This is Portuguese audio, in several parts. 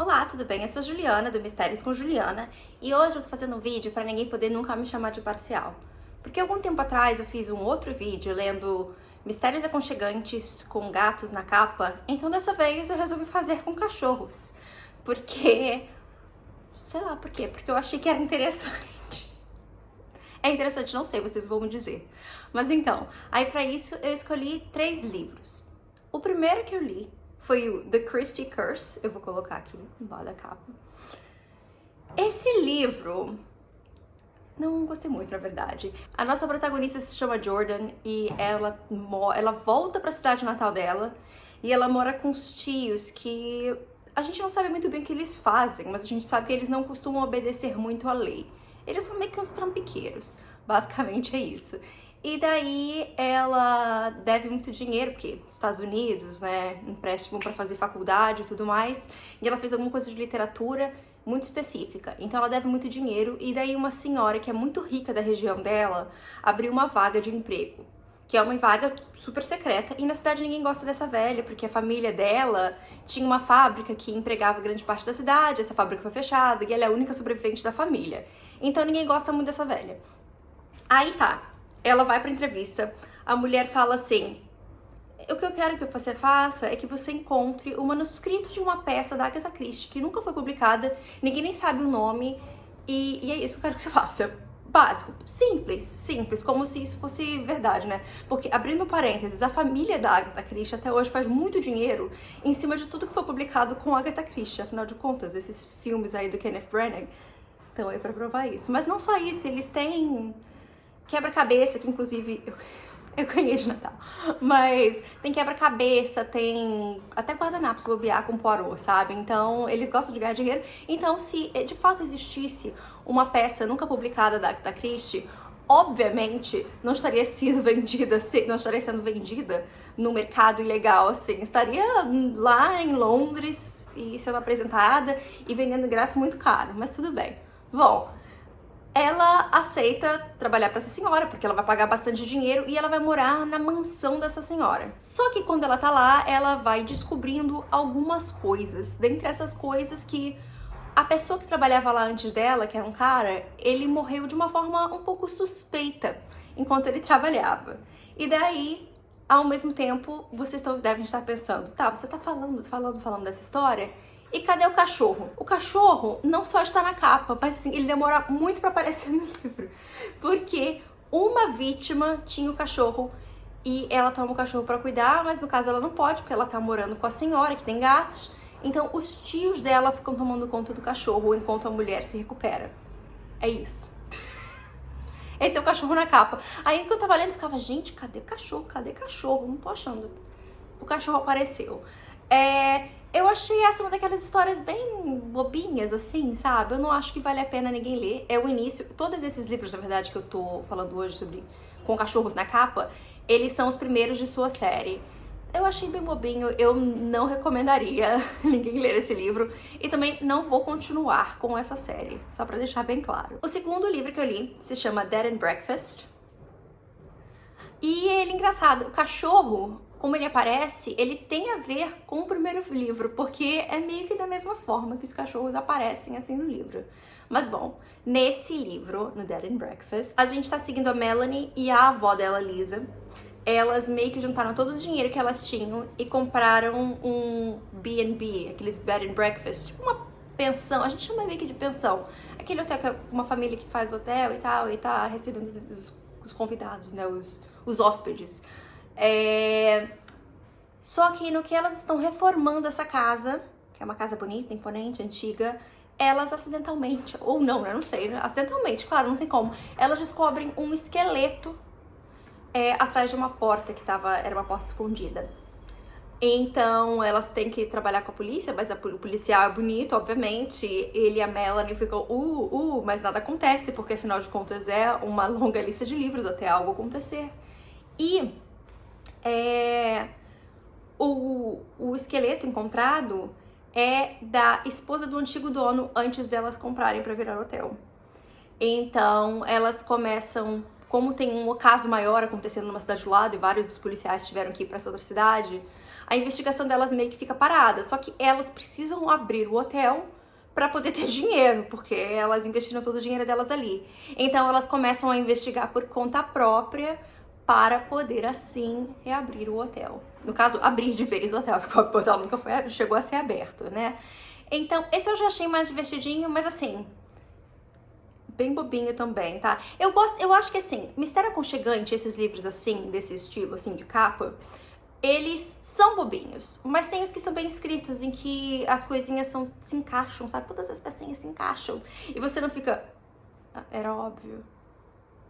Olá, tudo bem? Eu sou a Juliana, do Mistérios com Juliana, e hoje eu tô fazendo um vídeo pra ninguém poder nunca me chamar de parcial. Porque algum tempo atrás eu fiz um outro vídeo lendo Mistérios aconchegantes com gatos na capa, então dessa vez eu resolvi fazer com cachorros. Porque... sei lá por quê, porque eu achei que era interessante. É interessante, não sei, vocês vão me dizer. Mas então, aí pra isso eu escolhi 3 livros. O primeiro que eu li foi o The Christie Curse, eu vou colocar aqui embaixo da capa. Esse livro, não gostei muito, na verdade. A nossa protagonista se chama Jordan e ela volta pra cidade natal dela e ela mora com os tios que a gente não sabe muito bem o que eles fazem, mas a gente sabe que eles não costumam obedecer muito à lei. Eles são meio que uns trampiqueiros, basicamente é isso. E daí ela deve muito dinheiro, porque Estados Unidos, né, empréstimo pra fazer faculdade e tudo mais, e ela fez alguma coisa de literatura muito específica. Então ela deve muito dinheiro, e daí uma senhora que é muito rica da região dela abriu uma vaga de emprego, que é uma vaga super secreta, e na cidade ninguém gosta dessa velha, porque a família dela tinha uma fábrica que empregava grande parte da cidade, essa fábrica foi fechada, e ela é a única sobrevivente da família. Então ninguém gosta muito dessa velha. Aí tá, ela vai pra entrevista, a mulher fala assim: o que eu quero que você faça é que você encontre o manuscrito de uma peça da Agatha Christie que nunca foi publicada, ninguém nem sabe o nome, e é isso que eu quero que você faça. Básico, simples, simples, como se isso fosse verdade, né? Porque, abrindo parênteses, a família da Agatha Christie até hoje faz muito dinheiro em cima de tudo que foi publicado com Agatha Christie, afinal de contas, esses filmes aí do Kenneth Branagh estão aí pra provar isso. Mas não só isso, eles têm quebra-cabeça, que inclusive eu ganhei de Natal. Mas tem quebra-cabeça, tem até guardanapo se bobear com Poirot, sabe? Então, eles gostam de ganhar dinheiro. Então, se de fato existisse uma peça nunca publicada da Christie, obviamente não estaria sendo vendida, não estaria sendo vendida no mercado ilegal, assim. Estaria lá em Londres e sendo apresentada e vendendo de graça muito caro, mas tudo bem. Bom, ela aceita trabalhar para essa senhora, porque ela vai pagar bastante dinheiro e ela vai morar na mansão dessa senhora. Só que quando ela tá lá, ela vai descobrindo algumas coisas. Dentre essas coisas que a pessoa que trabalhava lá antes dela, que era um cara, ele morreu de uma forma um pouco suspeita enquanto ele trabalhava. E daí, ao mesmo tempo, vocês devem estar pensando, tá, você tá falando dessa história? E cadê o cachorro? O cachorro não só está na capa, mas assim, ele demora muito pra aparecer no livro. Porque uma vítima tinha o cachorro e ela toma o cachorro pra cuidar, mas no caso ela não pode, porque ela tá morando com a senhora, que tem gatos. Então os tios dela ficam tomando conta do cachorro enquanto a mulher se recupera. É isso. Esse é o cachorro na capa. Aí que eu tava lendo, eu ficava, gente, cadê cachorro? Cadê cachorro? Não tô achando. O cachorro apareceu. Eu achei essa uma daquelas histórias bem bobinhas, assim, sabe? Eu não acho que vale a pena ninguém ler. É o início. Todos esses livros, na verdade, que eu tô falando hoje sobre com cachorros na capa, eles são os primeiros de sua série. Eu achei bem bobinho, eu não recomendaria ninguém ler esse livro e também não vou continuar com essa série, só pra deixar bem claro. O segundo livro que eu li se chama Dead and Breakfast. E ele é engraçado, o cachorro, como ele aparece, ele tem a ver com o primeiro livro, porque é meio que da mesma forma que os cachorros aparecem assim no livro. Mas bom, nesse livro, no Dead and Breakfast, a gente tá seguindo a Melanie e a avó dela, Lisa. Elas meio que juntaram todo o dinheiro que elas tinham e compraram um B&B, aqueles Bed and Breakfast, tipo uma pensão, a gente chama meio que de pensão. Aquele hotel que é uma família que faz hotel e tá recebendo os convidados, né, os hóspedes. Só que no que elas estão reformando essa casa, que é uma casa bonita, imponente, antiga, elas acidentalmente, ou não, né, não sei, né? Acidentalmente, claro, não tem como, elas descobrem um esqueleto atrás de uma porta que era uma porta escondida. Então elas têm que trabalhar com a polícia, mas o policial é bonito, obviamente. Ele e a Melanie ficam, mas nada acontece, porque afinal de contas é uma longa lista de livros até algo acontecer. E o esqueleto encontrado é da esposa do antigo dono antes delas comprarem para virar hotel. Então elas começam como tem um caso maior acontecendo numa cidade do lado e vários dos policiais tiveram que ir pra essa outra cidade, a investigação delas meio que fica parada. Só que elas precisam abrir o hotel para poder ter dinheiro, porque elas investiram todo o dinheiro delas ali. Então elas começam a investigar por conta própria para poder assim reabrir o hotel. No caso, abrir de vez o hotel, porque o hotel nunca chegou a ser aberto, né? Então, esse eu já achei mais divertidinho, mas assim, bem bobinho também, tá? Eu acho que assim, Mistério Aconchegante, esses livros assim, desse estilo assim de capa, eles são bobinhos, mas tem os que são bem escritos, em que as coisinhas se encaixam, sabe? Todas as pecinhas se encaixam. E você não fica... "Ah, era óbvio."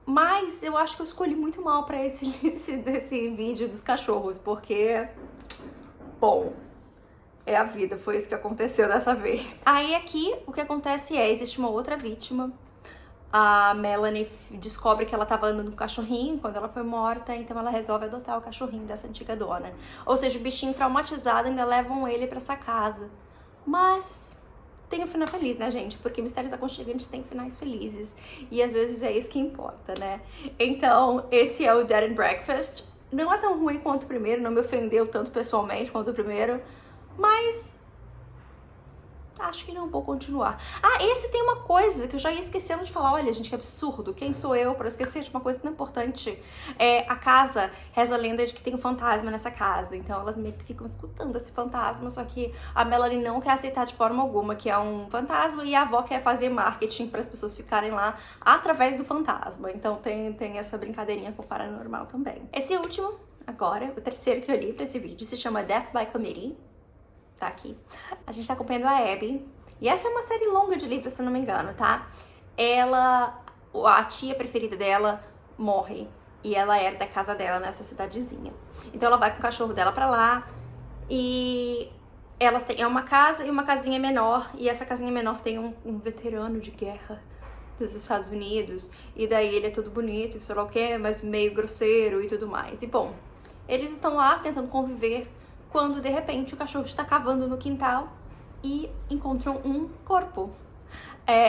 Mas eu acho que eu escolhi muito mal pra esse vídeo dos cachorros, porque... Bom, é a vida, foi isso que aconteceu dessa vez. Aí aqui, o que acontece é, existe uma outra vítima. A Melanie descobre que ela tava andando com um cachorrinho quando ela foi morta, então ela resolve adotar o cachorrinho dessa antiga dona. Ou seja, o bichinho traumatizado ainda levam ele pra essa casa. Mas tem um final feliz, né, gente? Porque Mistérios Aconchegantes têm finais felizes. E às vezes é isso que importa, né? Então, esse é o Dead and Breakfast. Não é tão ruim quanto o primeiro, não me ofendeu tanto pessoalmente quanto o primeiro, mas... acho que não vou continuar. Ah, esse tem uma coisa que eu já ia esquecendo de falar. Olha, gente, que absurdo. Quem sou eu para esquecer de uma coisa tão importante? A casa, reza a lenda de que tem um fantasma nessa casa. Então elas meio que ficam escutando esse fantasma, só que a Melanie não quer aceitar de forma alguma que é um fantasma e a avó quer fazer marketing para as pessoas ficarem lá através do fantasma. Então tem essa brincadeirinha com o paranormal também. Esse último, agora, o terceiro que eu li para esse vídeo, se chama Death by Committee. Tá aqui. A gente tá acompanhando a Abby. E essa é uma série longa de livros, se eu não me engano, tá? A tia preferida dela morre. E ela herda a casa dela nessa cidadezinha. Então ela vai com o cachorro dela pra lá. E elas têm uma casa e uma casinha menor. E essa casinha menor tem um veterano de guerra dos Estados Unidos. E daí ele é todo bonito e sei lá o que, mas meio grosseiro e tudo mais. E bom, eles estão lá tentando conviver, quando de repente o cachorro está cavando no quintal e encontram um corpo.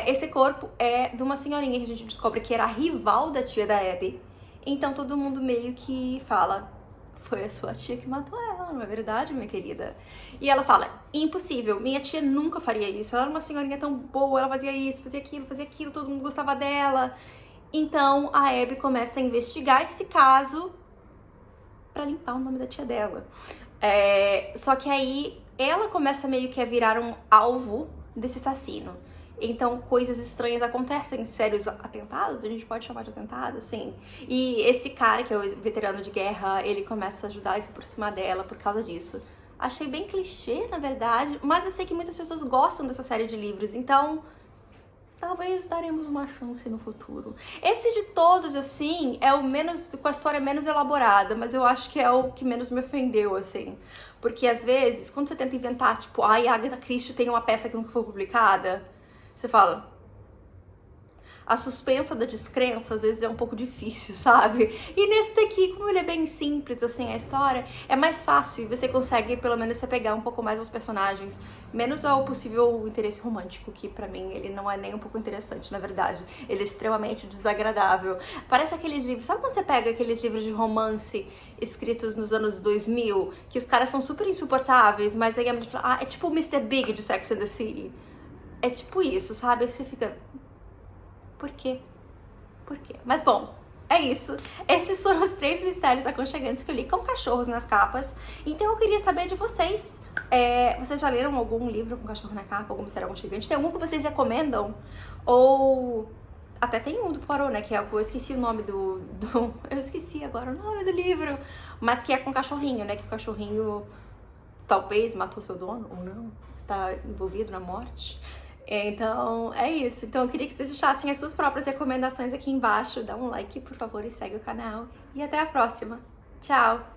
Esse corpo é de uma senhorinha que a gente descobre que era a rival da tia da Abby. Então todo mundo meio que fala, foi a sua tia que matou ela, não é verdade, minha querida? E ela fala, impossível, minha tia nunca faria isso, ela era uma senhorinha tão boa, ela fazia isso, fazia aquilo, todo mundo gostava dela. Então a Abby começa a investigar esse caso pra limpar o nome da tia dela. Só que aí ela começa meio que a virar um alvo desse assassino. Então coisas estranhas acontecem, sérios atentados, a gente pode chamar de atentado, assim. E esse cara, que é o veterano de guerra, ele começa a ajudar a se aproximar dela por causa disso. Achei bem clichê, na verdade, mas eu sei que muitas pessoas gostam dessa série de livros, então... talvez daremos uma chance no futuro. Esse de todos, assim, é o menos, com a história menos elaborada, mas eu acho que é o que menos me ofendeu, assim. Porque às vezes, quando você tenta inventar, tipo, a Agatha Christie tem uma peça que nunca foi publicada, você fala... a suspensa da descrença às vezes é um pouco difícil, sabe? E nesse daqui, como ele é bem simples, assim, a história, é mais fácil e você consegue, pelo menos, se apegar um pouco mais aos personagens, menos ao possível interesse romântico, que pra mim ele não é nem um pouco interessante, na verdade. Ele é extremamente desagradável. Parece aqueles livros, sabe quando você pega aqueles livros de romance escritos nos anos 2000, que os caras são super insuportáveis, mas aí a mulher fala, é tipo o Mr. Big de Sex and the City. É tipo isso, sabe? Aí você fica... por quê? Por quê? Mas bom, é isso. Esses foram os 3 mistérios aconchegantes que eu li com cachorros nas capas. Então eu queria saber de vocês. Vocês já leram algum livro com cachorro na capa? Algum mistério aconchegante? Tem algum que vocês recomendam? Ou... até tem um do Poirot, né? Que é, eu esqueci o nome eu esqueci agora o nome do livro. Mas que é com cachorrinho, né? Que o cachorrinho talvez matou seu dono ou não. Está envolvido na morte. Então, é isso. Então, eu queria que vocês deixassem as suas próprias recomendações aqui embaixo. Dá um like, por favor, e segue o canal. E até a próxima. Tchau!